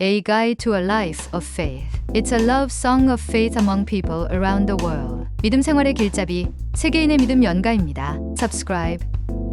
A Guide to a Life of Faith. It's a love song of faith among people around the world. 믿음 생활의 길잡이, 세계인의 믿음 연가입니다. Subscribe,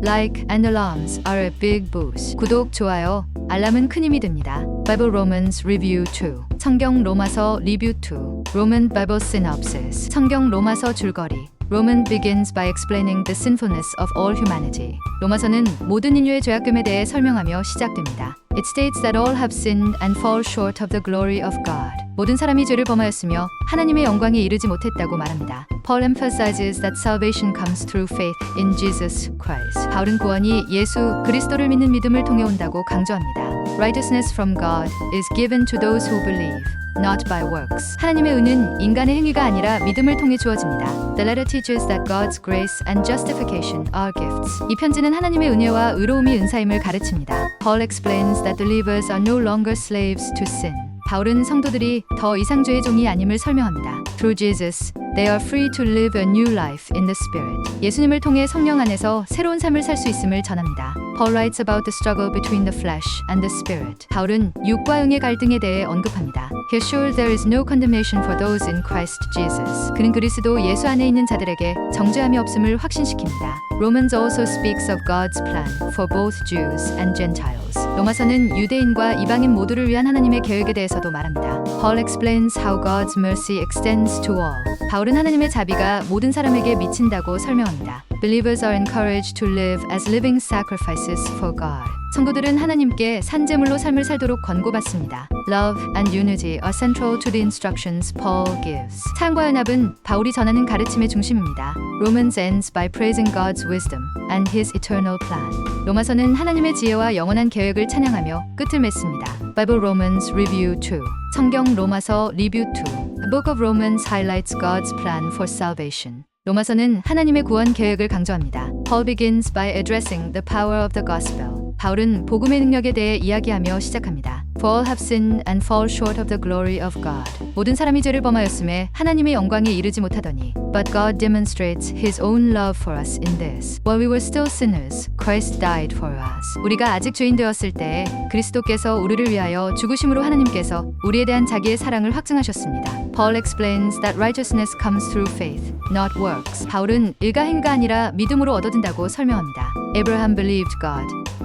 like and alarms are a big boost. 구독, 좋아요, 알람은 큰 힘이 됩니다. Bible Romans Review 2. 성경 로마서 리뷰 2. Roman Bible Synopsis. 성경 로마서 줄거리. Romans begins by explaining the sinfulness of all humanity. 로마서는 모든 인류의 죄악됨에 대해 설명하며 시작됩니다. It states that all have sinned and fall short of the glory of God. 모든 사람이 죄를 범하였으며 하나님의 영광에 이르지 못했다고 말합니다. Paul emphasizes that salvation comes through faith in Jesus Christ. 바울은 구원이 예수 그리스도를 믿는 믿음을 통해 온다고 강조합니다. Righteousness from God is given to those who believe, not by works. 하나님의 의는 인간의 행위가 아니라 믿음을 통해 주어집니다. The letter teaches that God's grace and justification are gifts. 이 편지는 하나님의 은혜와 의로움이 은사임을 가르칩니다. Paul explains that believers are no longer slaves to sin. 바울은 성도들이 더 이상 죄의 종이 아님을 설명합니다. Through Jesus, they are free to live a new life in the Spirit. 예수님을 통해 성령 안에서 새로운 삶을 살 수 있음을 전합니다. Paul writes about the struggle between the flesh and the Spirit. 바울은 육과 영의 갈등에 대해 언급합니다. He assures there is no condemnation for those in Christ Jesus. 그는 그리스도 예수 안에 있는 자들에게 정죄함이 없음을 확신시킵니다. Romans also speaks of God's plan for both Jews and Gentiles. 로마서는 유대인과 이방인 모두를 위한 하나님의 계획에 대해서도 말합니다. Paul explains how God's mercy extends to all. 바울은 하나님의 자비가 모든 사람에게 미친다고 설명합니다. Believers are encouraged to live as living sacrifices for God. 성도들은 하나님께 산제물로 삶을 살도록 권고받습니다. Love and unity are central to the instructions Paul gives. 사랑과 연합은 바울이 전하는 가르침의 중심입니다. Romans ends by praising God's wisdom and His eternal plan. 로마서는 하나님의 지혜와 영원한 계획을 찬양하며 끝을 맺습니다. Bible Romans Review 2. 성경 로마서 리뷰 2. The Book of Romans highlights God's plan for salvation. 로마서는 하나님의 구원 계획을 강조합니다. Paul begins by addressing the power of the gospel. 바울은 복음의 능력에 대해 이야기하며 시작합니다. For all have sinned and fall short of the glory of God. 모든 사람이 죄를 범하였음에 하나님의 영광에 이르지 못하더니 But God demonstrates His own love for us in this. While we were still sinners, Christ died for us. 우리가 아직 죄인 되었을 때에 그리스도께서 우리를 위하여 죽으심으로 하나님께서 우리에 대한 자기의 사랑을 확증하셨습니다. Paul explains that righteousness comes through faith, not works. 바울은 일과 행위가 아니라 믿음으로 얻어진다고 설명합니다. Abraham believed God,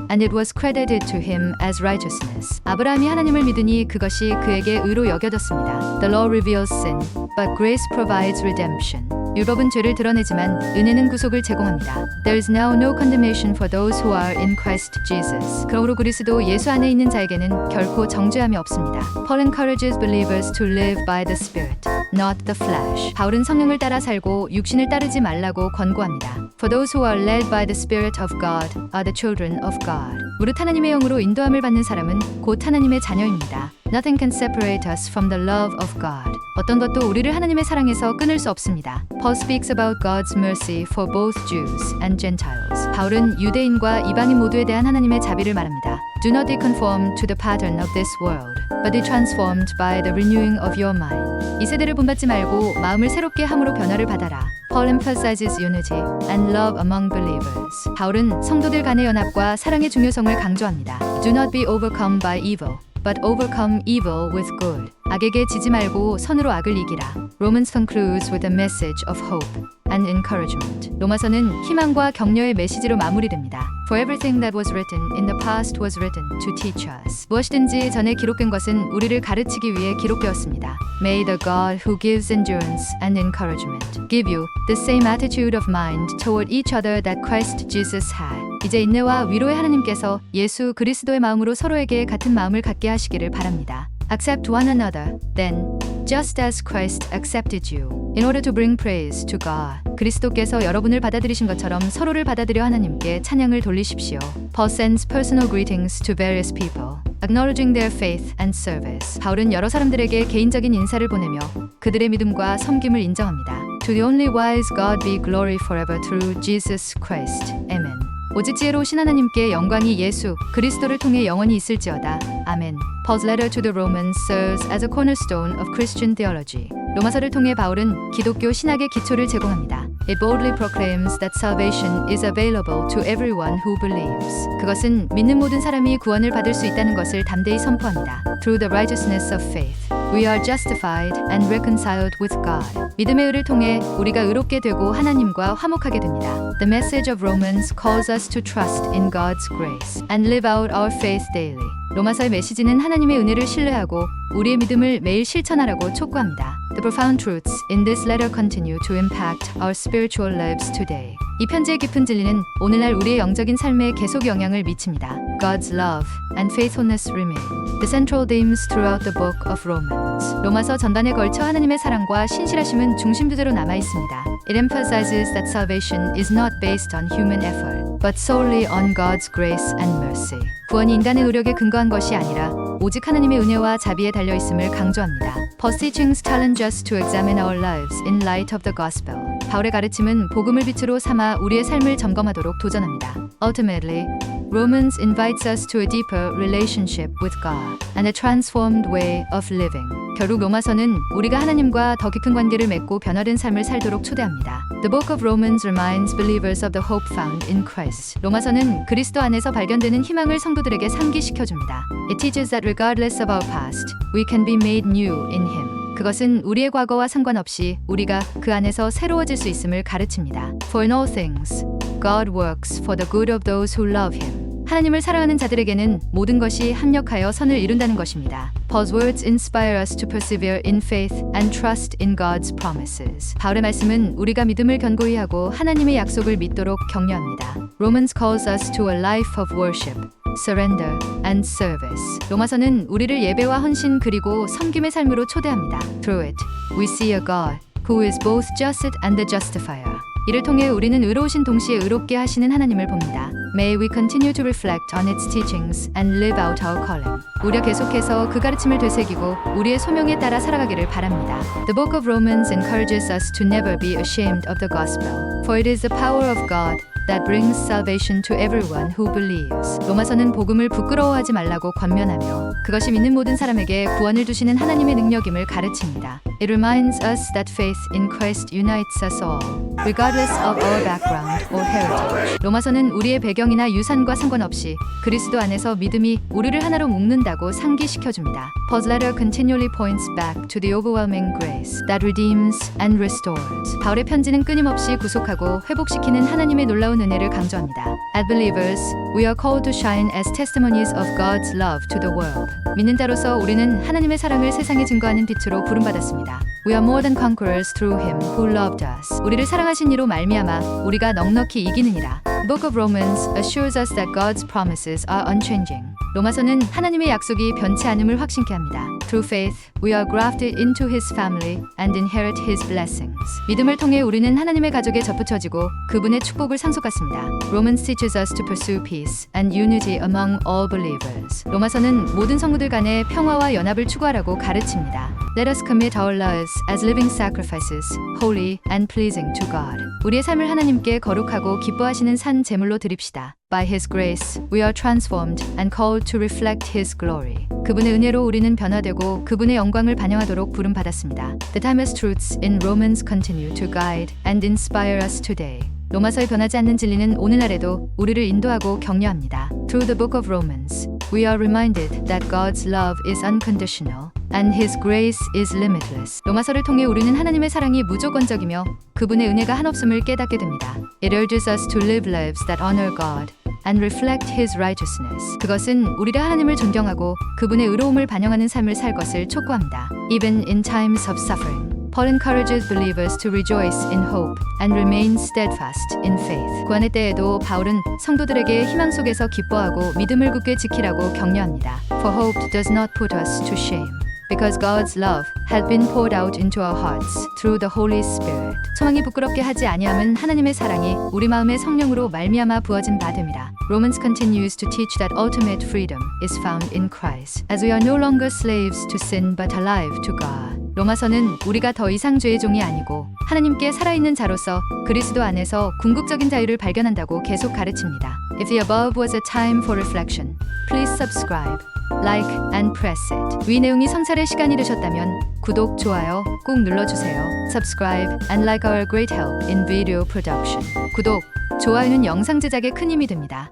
and it was credited to him as righteousness. 아브라함이 하나님을 믿으니 그것이 그에게 의로 여겨졌습니다. The law reveals sin, but grace provides redemption. 율법은 죄를 드러내지만 은혜는 구속을 제공합니다. There is now no condemnation for those who are in Christ Jesus. 그러므로 그리스도 예수 안에 있는 자에게는 결코 정죄함이 없습니다. Paul encourages believers to live by the Spirit, not the flesh. 바울은 성령을 따라 살고 육신을 따르지 말라고 권고합니다. For those who are led by the Spirit of God are the children of God. 무릇 하나님의 영으로 인도함을 받는 사람은 곧 하나님의 자녀입니다. Nothing can separate us from the love of God. 어떤 것도 우리를 하나님의 사랑에서 끊을 수 없습니다. Paul speaks about God's mercy for both Jews and Gentiles. 바울은 유대인과 이방인 모두에 대한 하나님의 자비를 말합니다. Do not be conformed to the pattern of this world, but be transformed by the renewing of your mind. 이 세대를 본받지 말고 마음을 새롭게 함으로 변화를 받아라. Paul emphasizes unity and love among believers. 바울은 성도들 간의 연합과 사랑의 중요성을 강조합니다. Do not be overcome by evil, but overcome evil with good. 악에게 지지 말고 선으로 악을 이기라. Romans concludes with a message of hope and encouragement. 로마서는 희망과 격려의 메시지로 마무리됩니다. For everything that was written in the past was written to teach us. 무엇이든지 전에 기록된 것은 우리를 가르치기 위해 기록되었습니다. May the God who gives endurance and encouragement give you the same attitude of mind toward each other that Christ Jesus had. 이제 인내와 위로의 하나님께서 예수 그리스도의 마음으로 서로에게 같은 마음을 갖게 하시기를 바랍니다. Accept one another, then, just as Christ accepted you, in order to bring praise to God. 그리스도께서 여러분을 받아들이신 것처럼 서로를 받아들여 하나님께 찬양을 돌리십시오. Paul sends personal greetings to various people, acknowledging their faith and service. 바울은 여러 사람들에게 개인적인 인사를 보내며 그들의 믿음과 섬김을 인정합니다. To the only wise God be glory forever through Jesus Christ. Amen. 오직 지혜로우신 하나님께 영광이 예수 그리스도를 통해 영원히 있을지어다. 아멘. Paul's letter to the Romans serves as a cornerstone of Christian theology. 로마서를 통해 바울은 기독교 신학의 기초를 제공합니다. It boldly proclaims that salvation is available to everyone who believes. 그것은 믿는 모든 사람이 구원을 받을 수 있다는 것을 담대히 선포합니다. Through the righteousness of faith, we are justified and reconciled with God. 믿음의 의를 통해 우리가 의롭게 되고 하나님과 화목하게 됩니다. The message of Romans calls us to trust in God's grace and live out our faith daily. 로마서의 메시지는 하나님의 은혜를 신뢰하고 우리의 믿음을 매일 실천하라고 촉구합니다. The profound truths in this letter continue to impact our spiritual lives today. 이 편지의 깊은 진리는 오늘날 우리의 영적인 삶에 계속 영향을 미칩니다. God's love and faithfulness remain the central themes throughout the book of Romans. 로마서 전반에 걸쳐 하나님의 사랑과 신실하심은 중심 주제로 남아 있습니다. It emphasizes that salvation is not based on human effort, but solely on God's grace and mercy. 구원이 인간의 노력에 근거한 것이 아니라 오직 하나님의 은혜와 자비에 달려 있음을 강조합니다. Paul's teachings challenge us to examine our lives in light of the gospel. 바울의 가르침은 복음을 빛으로 삼아 우리의 삶을 점검하도록 도전합니다. Ultimately, Romans invites us to a deeper relationship with God and a transformed way of living. 결국 로마서는 우리가 하나님과 더 깊은 관계를 맺고 변화된 삶을 살도록 초대합니다. The book of Romans reminds believers of the hope found in Christ. 로마서는 그리스도 안에서 발견되는 희망을 성도들에게 상기시켜줍니다. It teaches that regardless of our past, we can be made new in Him. 그것은 우리의 과거와 상관없이 우리가 그 안에서 새로워질 수 있음을 가르칩니다. For in all things, God works for the good of those who love Him. 하나님을 사랑하는 자들에게는 모든 것이 합력하여 선을 이룬다는 것입니다. Paul's words inspire us to persevere in faith and trust in God's promises. 바울의 말씀은 우리가 믿음을 견고히 하고 하나님의 약속을 믿도록 격려합니다. Romans calls us to a life of worship, surrender, and service. 로마서는 우리를 예배와 헌신 그리고 섬김의 삶으로 초대합니다. Through it, we see a God who is both just and the justifier. 이를 통해 우리는 의로우신 동시에 의롭게 하시는 하나님을 봅니다. May we continue to reflect on its teachings and live out our calling. 우리가 계속해서 그 가르침을 되새기고 우리의 소명에 따라 살아가기를 바랍니다. The book of Romans encourages us to never be ashamed of the gospel, for it is the power of God that brings salvation to everyone who believes. 로마서는 복음을 부끄러워하지 말라고 권면하며 그것이 믿는 모든 사람에게 구원을 주시는 하나님의 능력임을 가르칩니다. It reminds us that faith in Christ unites us all, regardless of our background or heritage. 로마서는 우리의 배경이나 유산과 상관없이 그리스도 안에서 믿음이 우리를 하나로 묶는다고 상기시켜줍니다. Paul's letter continually points back to the overwhelming grace that redeems and restores. 바울의 편지는 끊임없이 구속하고 회복시키는 하나님의 놀라운 은혜를 강조합니다. As believers, we are called to shine as testimonies of God's love to the world. 믿는 자로서 우리는 하나님의 사랑을 세상에 증거하는 빛으로 부름받았습니다. We are more than conquerors through Him who loved us. 우리를 사랑하신 이로 말미암아 우리가 넉넉히 이기느니라. The Book of Romans assures us that God's promises are unchanging. 로마서는 하나님의 약속이 변치 않음을 확신케 합니다. Through faith, we are grafted into His family and inherit His blessings. 믿음을 통해 우리는 하나님의 가족에 접붙여지고 그분의 축복을 상속받습니다. Romans teaches us to pursue peace and unity among all believers. 로마서는 모든 성도들 간의 평화와 연합을 추구하라고 가르칩니다. Let us commit our lives as living sacrifices, holy and pleasing to God. 우리의 삶을 하나님께 거룩하고 기뻐하시는 산 제물로 드립시다. By His grace, we are transformed and called to reflect His glory. 그분의 은혜로 우리는 변화되고 그분의 영광을 반영하도록 부름받았습니다. The timeless truths in Romans continue to guide and inspire us today. 로마서의 변하지 않는 진리는 오늘날에도 우리를 인도하고 격려합니다. Through the book of Romans, we are reminded that God's love is unconditional and His grace is limitless. 로마서를 통해 우리는 하나님의 사랑이 무조건적이며 그분의 은혜가 한없음을 깨닫게 됩니다. It urges us to live lives that honor God and reflect His righteousness. 그것은 우리가 하나님을 존경하고 그분의 의로움을 반영하는 삶을 살 것을 촉구합니다. Even in times of suffering, Paul encourages believers to rejoice in hope and remain steadfast in faith. 구원의 때에도 바울은 성도들에게 희망 속에서 기뻐하고 믿음을 굳게 지키라고 격려합니다. For hope does not put us to shame, because God's love had been poured out into our hearts through the Holy Spirit. 소망이 부끄럽게 하지 아니함은 하나님의 사랑이 우리 마음의 성령으로 말미암아 부어진 바 됨이라. Romans continues to teach that ultimate freedom is found in Christ, as we are no longer slaves to sin but alive to God. 로마서는 우리가 더 이상 죄의 종이 아니고 하나님께 살아있는 자로서 그리스도 안에서 궁극적인 자유를 발견한다고 계속 가르칩니다. If the above was a time for reflection, Please subscribe, like and press it. 위 내용이 성찰의 시간이 되셨다면 구독, 좋아요 꼭 눌러주세요. Subscribe and like our great help in video production. 구독, 좋아요는 영상 제작에 큰 힘이 됩니다.